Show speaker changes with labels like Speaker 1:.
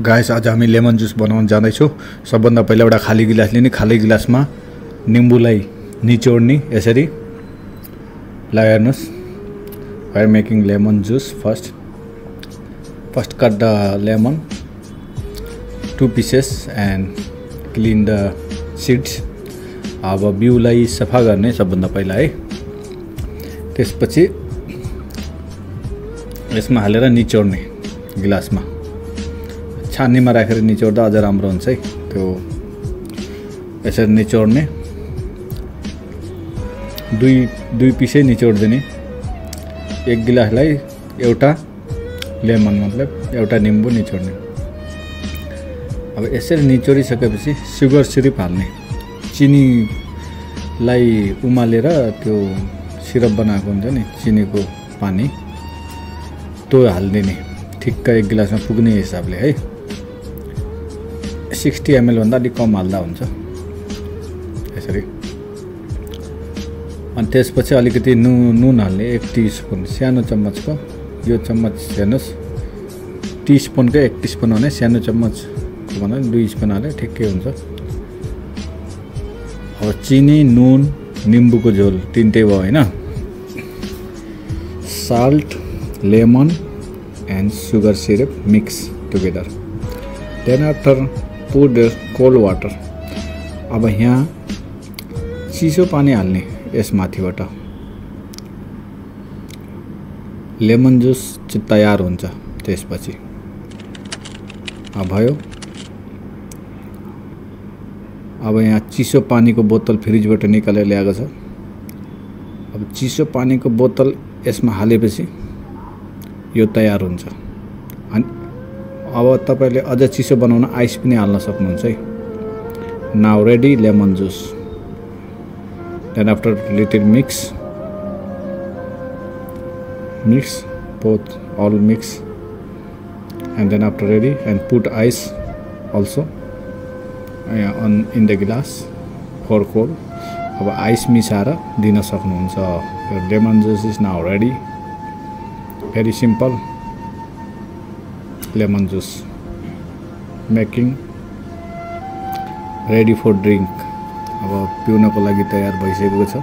Speaker 1: Guys आज हामी lemon juice बनाउन जाँदैछौँ। सबभन्दा पहिला एउटा खाली गिलास लिने, खाली गिलासमा निम्बुलाई निचोड्ने यसरी। ल हेर्नुस्, we are making lemon juice. First cut the lemon 2 pieces and clean the seeds. अब बिउलाई सफा गर्ने सबभन्दा पहिला है। त्यसपछि यसमा हालेर निचोड्ने गिलासमा, छानीमा राखेर निचोड्दा अझ राम्रो हुन्छ है। त्यो यसरी निचोड्ने, दुई पिसै निचोड्दिने। एक गिलासलाई एउटा लेमन मतलब एउटा निम्बु निचोड्ने। अब यसरी निचोडिसकेपछि सुगर सिरप हाल्ने। चिनीलाई उमालेर त्यो सिरप बनाएको हुन्छ नि, चिनीको पानी, त्यो हालिदिने ठिक्क एक गिलासमा पुग्ने हिसाबले है। 60 ml भन्दा अलिक कम हाल्दा हुन्छ यसरी। अनि त्यसपछि अलिकति नुन हाल्ने, 1 टीस्पून सानो चम्मचको। यो चम्मच हेर्नुहोस्, टीस्पूनको 1 टीस्पून भने सानो चम्मचको भन्दा 2 स्पुन हाले ठिकै हुन्छ। अब चिनी, नुन, निम्बुको झोल तिनटै भयो होइन। Salt, lemon and sugar syrup mix together. Then after put the cold water. अब यहाँ चिसो पानी हाल्ने यसमाथिबाट। लेमन जुस चाहिँ तयार हुन्छ। त्यसपछि भयो। अब यहाँ चिसो पानीको बोतल फ्रिजबाट निकालेर ल्याएको छ। अब चिसो पानीको बोतल यसमा हालेपछि यो तयार हुन्छ। अनि अब तपाईले अझ चिसो बनाउन आइस पनि हाल्न सक्नुहुन्छ है। Now ready lemon juice. Then after little mix both all mix and then after ready and put ice also on in the glass for cold. अब आइस मिसाएर दिन सक्नुहुन्छ। Lemon juice is now ready. Very simple lemon juice making ready for drink. अब पिउनको लागि तयार भइसकेको छ।